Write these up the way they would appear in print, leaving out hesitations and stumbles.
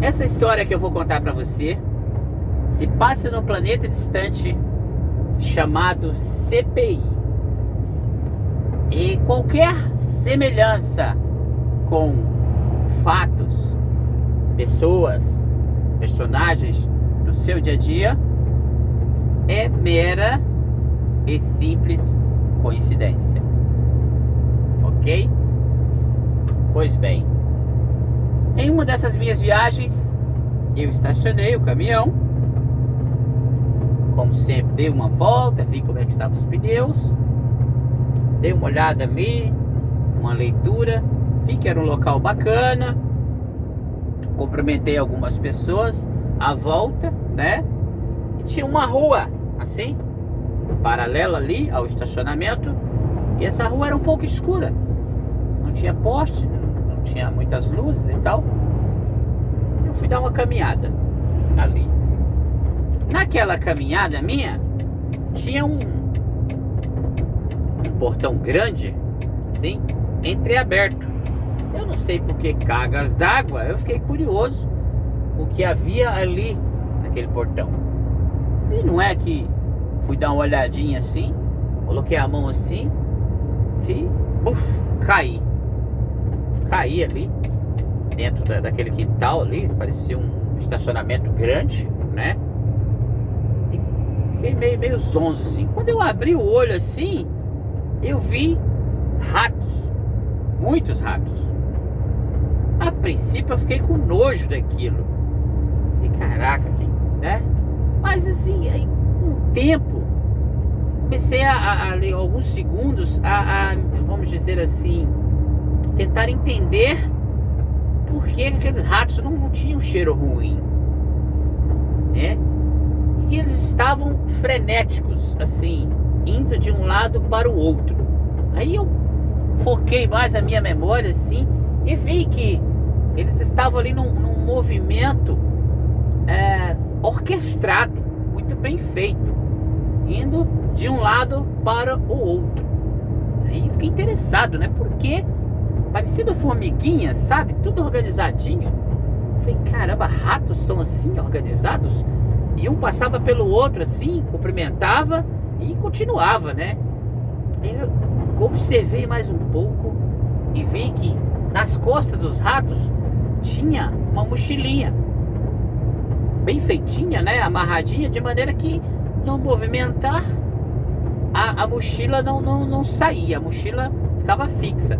Essa história que eu vou contar para você se passa num planeta distante chamado CPI. E qualquer semelhança com fatos, pessoas, personagens do seu dia a dia é mera e simples coincidência. Ok? Pois bem, em uma dessas minhas viagens, eu estacionei o caminhão. Como sempre, dei uma volta, vi como é que estavam os pneus, dei uma olhada ali, uma leitura, vi que era um local bacana, cumprimentei algumas pessoas à volta, né? E tinha uma rua, assim, paralela ali ao estacionamento, e essa rua era um pouco escura, não tinha poste, não tinha muitas luzes e tal. Eu fui dar uma caminhada ali. Naquela caminhada minha, tinha um portão grande, assim, entreaberto. Eu não sei por que cargas d'água, eu fiquei curioso o que havia ali naquele portão. E não é que fui dar uma olhadinha assim, coloquei a mão assim, e caí. Caí ali, dentro daquele quintal ali, parecia um estacionamento grande, né? Fiquei meio zonzo assim. Quando eu abri o olho assim, eu vi ratos, muitos ratos. A princípio eu fiquei com nojo daquilo. E caraca, né? Mas assim, aí, com o tempo, comecei a alguns segundos vamos dizer assim, tentar entender por que aqueles ratos não tinham cheiro ruim, né? E eles estavam frenéticos, assim, indo de um lado para o outro. Aí eu foquei mais a minha memória, assim, e vi que eles estavam ali num movimento orquestrado, muito bem feito, indo de um lado para o outro. Aí eu fiquei interessado, né? Porque parecido formiguinhas, sabe? Tudo organizadinho. Eu falei, caramba, ratos são assim organizados? E um passava pelo outro assim, cumprimentava e continuava, né? Eu observei mais um pouco e vi que nas costas dos ratos tinha uma mochilinha bem feitinha, né? Amarradinha, de maneira que no movimentar a mochila não saía, a mochila ficava fixa,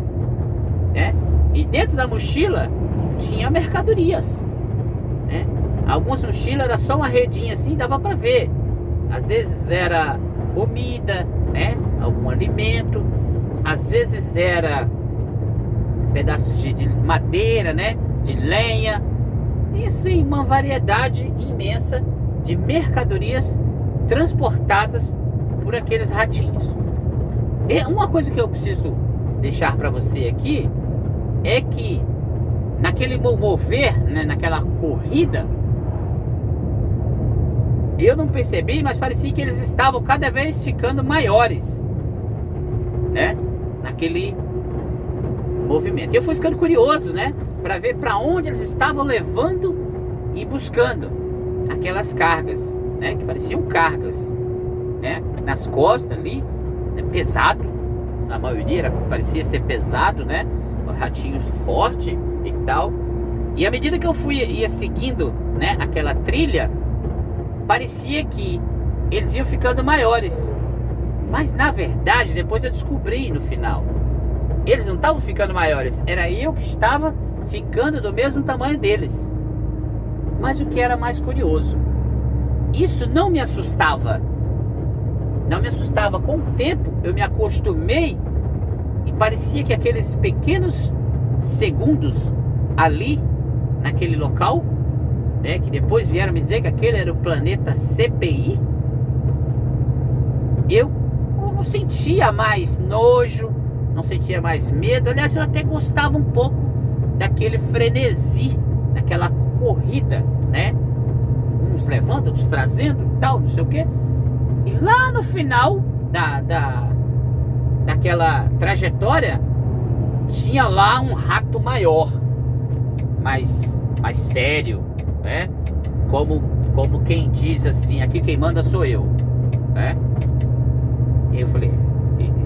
né? E dentro da mochila tinha mercadorias, né? Algumas mochilas era só uma redinha assim, dava para ver. Às vezes era comida, né? Algum alimento. Às vezes era pedaços de madeira, né? De lenha. E assim, uma variedade imensa de mercadorias transportadas por aqueles ratinhos. E uma coisa que eu preciso deixar para você aqui é que naquele mover, né? Naquela corrida, eu não percebi, mas parecia que eles estavam cada vez ficando maiores, né? Naquele movimento. Eu fui ficando curioso, né? Para ver para onde eles estavam levando e buscando aquelas cargas, né? Que pareciam cargas, né? Nas costas ali, né? Pesado. A maioria parecia ser pesado, né? Ratinhos fortes e tal. E à medida que eu ia seguindo, né? Aquela trilha, parecia que eles iam ficando maiores. Mas na verdade, depois eu descobri no final, eles não estavam ficando maiores, era eu que estava ficando do mesmo tamanho deles. Mas o que era mais curioso, isso não me assustava. Não me assustava. Com o tempo eu me acostumei e parecia que aqueles pequenos segundos ali, naquele local, né, que depois vieram me dizer que aquele era o planeta CPI, eu não sentia mais nojo, não sentia mais medo. Aliás, eu até gostava um pouco daquele frenesi, daquela corrida, né? Uns levando, outros trazendo e tal, não sei o que. E lá no final daquela trajetória, tinha lá um rato maior, mais sério, né? Como quem diz assim, aqui quem manda sou eu, né? E eu falei,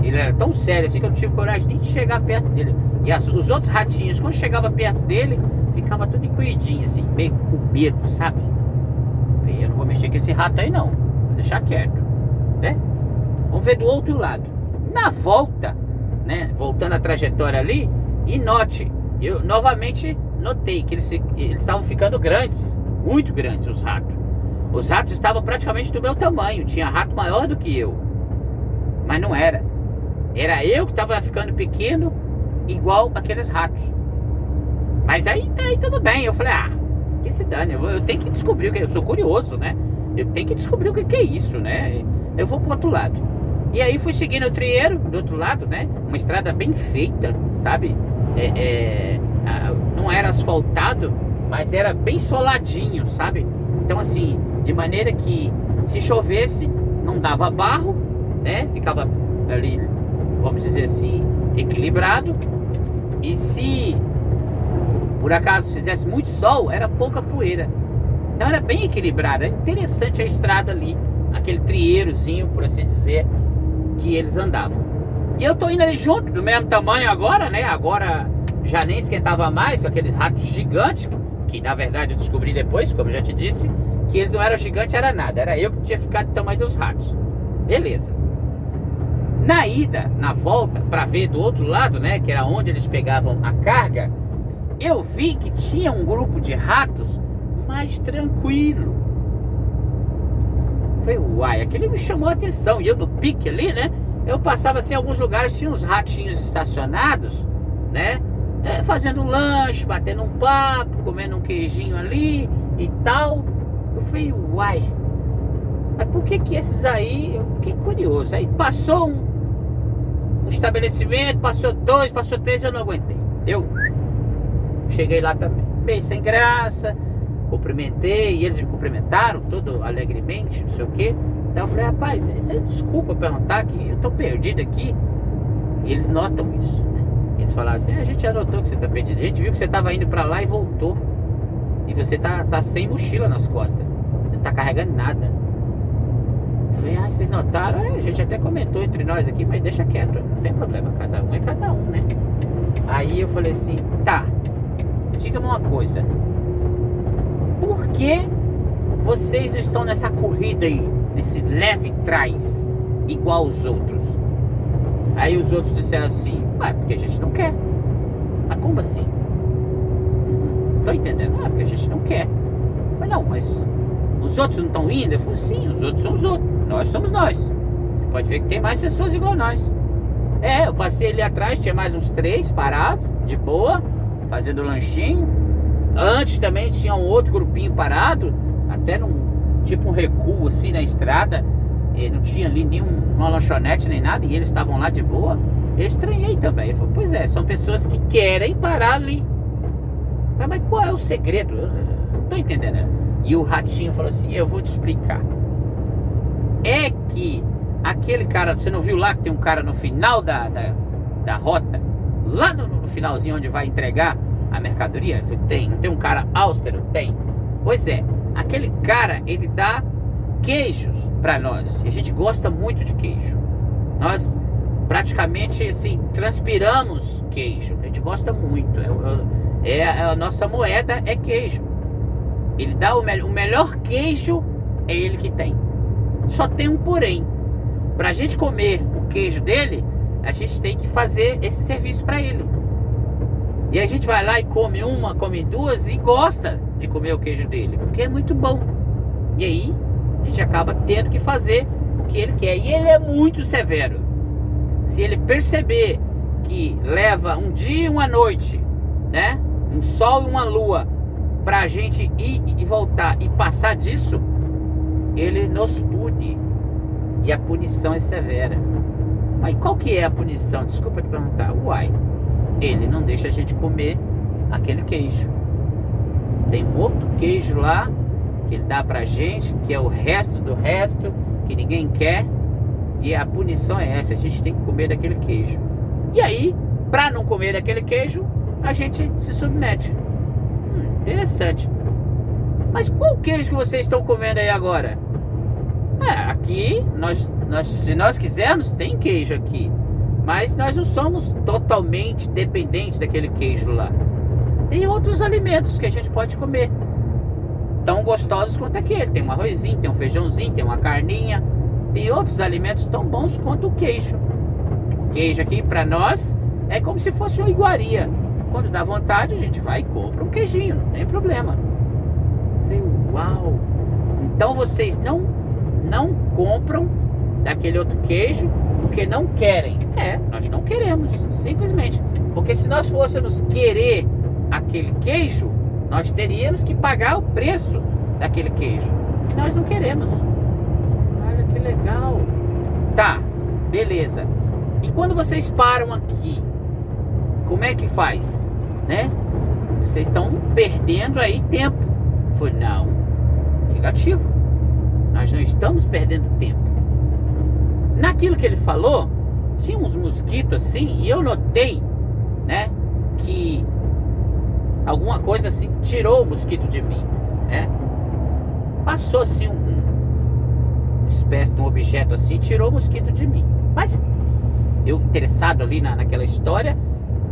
ele era tão sério assim que eu não tive coragem nem de chegar perto dele. E os outros ratinhos, quando chegava perto dele, ficava tudo encolhidinho assim, meio com medo, sabe? Eu não vou mexer com esse rato aí não, vou deixar quieto, né? Vamos ver do outro lado. Na volta, né, voltando a trajetória ali, e note, eu novamente notei que eles estavam ficando grandes, muito grandes os ratos. Os ratos estavam praticamente do meu tamanho, tinha rato maior do que eu. Mas não era. Era eu que estava ficando pequeno, igual aqueles ratos. Mas aí tudo bem, eu falei, que se dane, eu tenho que descobrir o que é, eu sou curioso, né? Eu tenho que descobrir o que é isso, né? Eu vou pro outro lado. E aí fui seguindo o trieiro do outro lado, né? Uma estrada bem feita, sabe? Não era asfaltado, mas era bem soladinho, sabe? Então assim, de maneira que se chovesse, não dava barro, né? Ficava ali, vamos dizer assim, equilibrado. E se por acaso fizesse muito sol, era pouca poeira. Então era bem equilibrado, era interessante a estrada ali, aquele trieirozinho, por assim dizer, que eles andavam. E eu tô indo ali junto, do mesmo tamanho agora, né? Agora já nem esquentava mais com aqueles ratos gigantes, que na verdade eu descobri depois, como eu já te disse, que eles não eram gigantes, era nada. Era eu que tinha ficado do tamanho dos ratos. Beleza. Na ida, na volta, para ver do outro lado, né? Que era onde eles pegavam a carga, eu vi que tinha um grupo de ratos mais tranquilo. Falei, uai, aquilo me chamou a atenção. E eu no pique ali, né? Eu passava assim em alguns lugares, tinha uns ratinhos estacionados, né? Fazendo um lanche, batendo um papo, comendo um queijinho ali e tal. Eu falei, uai, mas por que esses aí? Eu fiquei curioso. Aí passou um estabelecimento, passou 2, passou 3, eu não aguentei. Eu cheguei lá também, meio sem graça, cumprimentei, e eles me cumprimentaram, todo alegremente, não sei o quê. Então eu falei, rapaz, desculpa perguntar, que eu tô perdido aqui. E eles notam isso, né? Eles falaram assim, a gente já notou que você tá perdido, a gente viu que você tava indo pra lá e voltou. E você tá sem mochila nas costas, você não tá carregando nada. Eu falei, vocês notaram? A gente até comentou entre nós aqui, mas deixa quieto, não tem problema, cada um é cada um, né? Aí eu falei assim, tá, diga-me uma coisa, por que vocês não estão nessa corrida aí, nesse leve trás, igual os outros? Aí os outros disseram assim, porque a gente não quer. Mas como assim? Não tô entendendo. Porque a gente não quer. Eu falei, não, mas os outros não estão indo? Eu falei, sim, os outros são os outros, nós somos nós. Você pode ver que tem mais pessoas igual nós. Eu passei ali atrás, tinha mais uns 3 parados, de boa, fazendo lanchinho. Antes também tinha um outro grupinho parado, até num tipo um recuo assim na estrada, e não tinha ali nenhuma lanchonete nem nada, e eles estavam lá de boa. Eu estranhei também. Eu falei, pois é, são pessoas que querem parar ali. Mas qual é o segredo? Eu não tô entendendo. E o ratinho falou assim, eu vou te explicar. É que aquele cara, você não viu lá que tem um cara no final da rota, lá no finalzinho onde vai entregar a mercadoria? Eu falei, tem, não tem um cara austero? Tem. Pois é, aquele cara, ele dá queijos pra nós, e a gente gosta muito de queijo. Nós praticamente assim transpiramos queijo, a gente gosta muito. A nossa moeda é queijo. Ele dá o melhor queijo, é ele que tem. Só tem um porém. Pra gente comer o queijo dele, a gente tem que fazer esse serviço pra ele. E a gente vai lá e come uma, come duas e gosta de comer o queijo dele, porque é muito bom. E aí a gente acaba tendo que fazer o que ele quer. E ele é muito severo. Se ele perceber que leva um dia e uma noite, né, um sol e uma lua, pra gente ir e voltar e passar disso, ele nos pune. E a punição é severa. Mas qual que é a punição? Desculpa te perguntar. Ele não deixa a gente comer aquele queijo. Tem um outro queijo lá que ele dá pra gente, que é o resto do resto, que ninguém quer. E a punição é essa, a gente tem que comer daquele queijo. E aí, pra não comer daquele queijo, a gente se submete. Interessante. Mas qual queijo que vocês estão comendo aí agora? Aqui, se nós quisermos, tem queijo aqui. Mas nós não somos totalmente dependentes daquele queijo lá. Tem outros alimentos que a gente pode comer, tão gostosos quanto aquele. Tem um arrozinho, tem um feijãozinho, tem uma carninha. Tem outros alimentos tão bons quanto o queijo. O queijo aqui, para nós, é como se fosse uma iguaria. Quando dá vontade, a gente vai e compra um queijinho, não tem problema. Eu falei, uau! Então vocês não compram daquele outro queijo porque não querem. Nós não queremos, simplesmente. Porque se nós fôssemos querer aquele queijo, nós teríamos que pagar o preço daquele queijo. E nós não queremos. Olha que legal. Tá, beleza. E quando vocês param aqui, como é que faz? Né? Vocês estão perdendo aí tempo. Foi não. Negativo. Nós não estamos perdendo tempo. Naquilo que ele falou, tinha uns mosquitos assim, e eu notei, né, que alguma coisa assim tirou o mosquito de mim, né? Passou assim uma espécie de um objeto assim, tirou o mosquito de mim. Mas eu, interessado ali naquela história,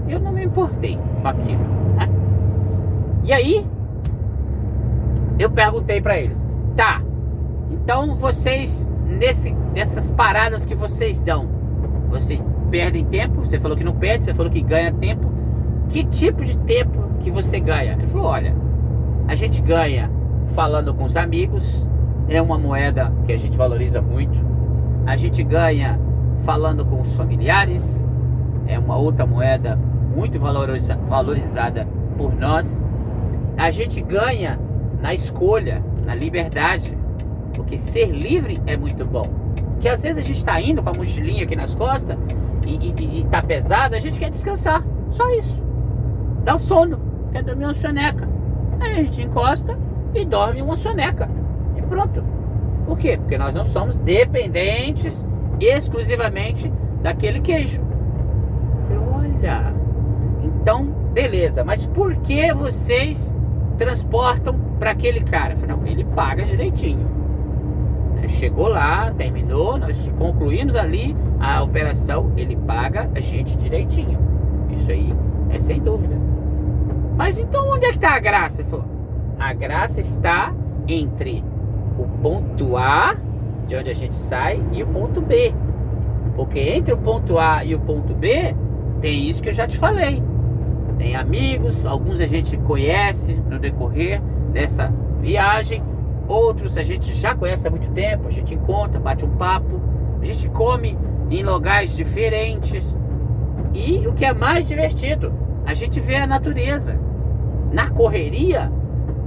eu não me importei com aquilo, né? E aí eu perguntei pra eles, tá, então vocês nessas paradas que vocês dão, vocês perdem tempo? Você falou que não perde, você falou que ganha tempo. Que tipo de tempo que você ganha? Ele falou, olha, a gente ganha falando com os amigos, é uma moeda que a gente valoriza muito. A gente ganha falando com os familiares, é uma outra moeda muito valorizada por nós. A gente ganha na escolha, na liberdade, porque ser livre é muito bom. Porque às vezes a gente está indo com a mochilinha aqui nas costas e tá pesado, a gente quer descansar, só isso. Dá um sono, quer dormir uma soneca. Aí a gente encosta e dorme uma soneca. E pronto. Por quê? Porque nós não somos dependentes exclusivamente daquele queijo. Olha, então beleza, mas por que vocês transportam para aquele cara? Eu falei, não, ele paga direitinho. Chegou lá, terminou, nós concluímos ali a operação, ele paga a gente direitinho. Isso aí é sem dúvida. Mas então onde é que está a graça? Ele falou, a graça está entre o ponto A, de onde a gente sai, e o ponto B. Porque entre o ponto A e o ponto B, tem isso que eu já te falei. Tem amigos, alguns a gente conhece no decorrer dessa viagem. Outros a gente já conhece há muito tempo, a gente encontra, bate um papo, a gente come em lugares diferentes. E o que é mais divertido, a gente vê a natureza. Na correria,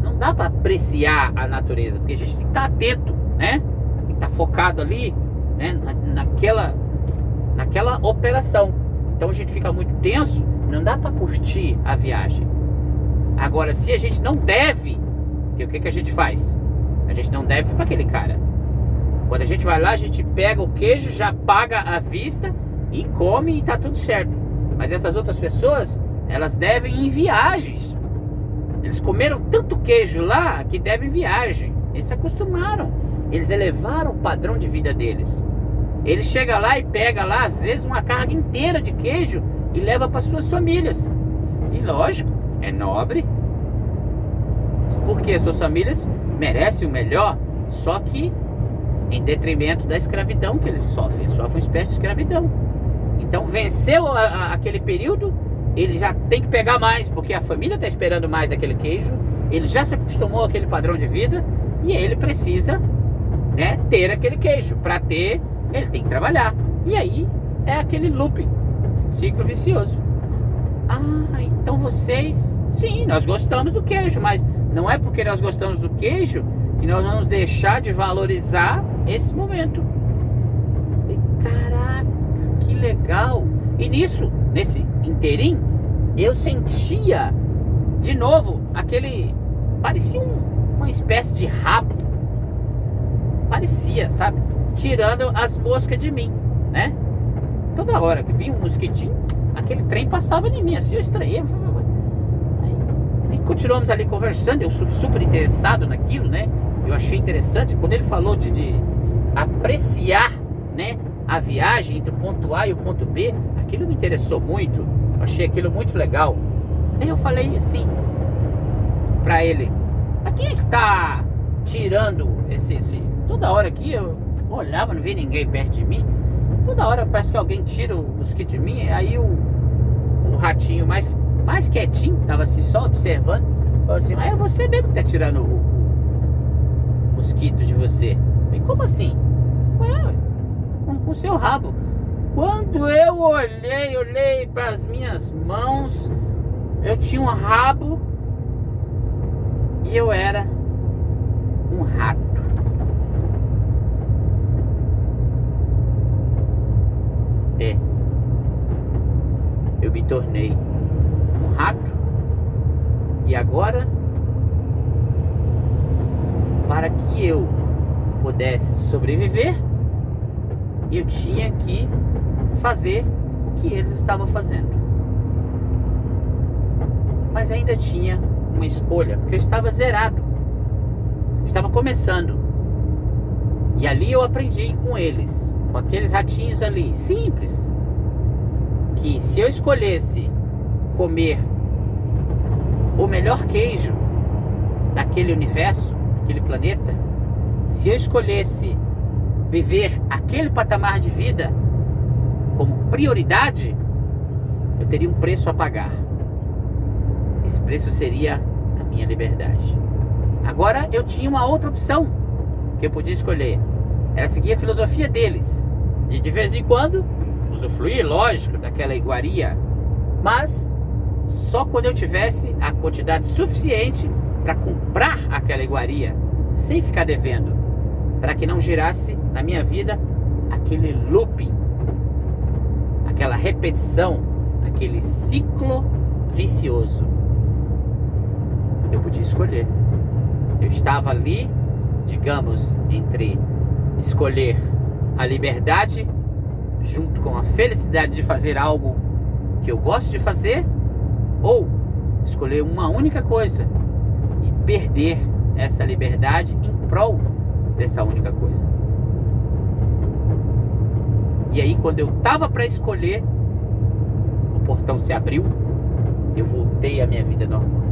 não dá para apreciar a natureza, porque a gente tem que estar atento, né? Tem que estar focado ali, né? naquela operação. Então a gente fica muito tenso, não dá para curtir a viagem. Agora, se a gente não deve, o que a gente faz? A gente não deve para aquele cara. Quando a gente vai lá, a gente pega o queijo, já paga à vista e come e tá tudo certo. Mas essas outras pessoas, elas devem em viagens. Eles comeram tanto queijo lá que devem viagem. Eles se acostumaram. Eles elevaram o padrão de vida deles. Ele chega lá e pega lá, às vezes, uma carga inteira de queijo e leva para suas famílias. E lógico, é nobre. Porque as suas famílias merecem o melhor, só que em detrimento da escravidão que eles sofrem. Eles sofrem uma espécie de escravidão. Então venceu aquele período, ele já tem que pegar mais, porque a família está esperando mais daquele queijo, ele já se acostumou àquele padrão de vida e ele precisa, né, ter aquele queijo. Para ter, ele tem que trabalhar. E aí é aquele looping, ciclo vicioso. Então vocês, sim, nós gostamos do queijo, mas não é porque nós gostamos do queijo que nós vamos deixar de valorizar esse momento. E, caraca, que legal! E nesse inteirinho, eu sentia de novo aquele, parecia uma espécie de rabo, parecia, sabe, tirando as moscas de mim, né? Toda hora que vinha um mosquitinho, aquele trem passava em mim, assim, eu estranhei. E continuamos ali conversando, eu super interessado naquilo, né? Eu achei interessante quando ele falou de apreciar, né, a viagem entre o ponto A e o ponto B. Aquilo me interessou muito, eu achei aquilo muito legal. Aí eu falei assim pra ele: mas quem é que tá tirando esse... Toda hora aqui eu olhava, não via ninguém perto de mim. Toda hora parece que alguém tira o mosquito de mim. Aí o ratinho mais quietinho, tava assim só observando, falou assim: mas é você mesmo que tá tirando o mosquito de você. Eu falei: como assim? Ué, com o seu rabo. Quando eu olhei para as minhas mãos, eu tinha um rabo e eu era um rato. Eu me tornei um rato. E agora, para que eu pudesse sobreviver, eu tinha que fazer o que eles estavam fazendo. Mas ainda tinha uma escolha, porque eu estava zerado, eu estava começando. E ali eu aprendi com eles, com aqueles ratinhos ali, simples, que se eu escolhesse comer o melhor queijo daquele universo, daquele planeta, se eu escolhesse viver aquele patamar de vida como prioridade, eu teria um preço a pagar. Esse preço seria a minha liberdade. Agora eu tinha uma outra opção que eu podia escolher. Era seguir a filosofia deles, de vez em quando usufruir, lógico, daquela iguaria, mas só quando eu tivesse a quantidade suficiente para comprar aquela iguaria, sem ficar devendo, para que não girasse na minha vida aquele looping, aquela repetição, aquele ciclo vicioso. Eu podia escolher. Eu estava ali, digamos, entre escolher a liberdade junto com a felicidade de fazer algo que eu gosto de fazer, ou escolher uma única coisa e perder essa liberdade em prol dessa única coisa. E aí, quando eu tava para escolher, o portão se abriu, eu voltei à minha vida normal.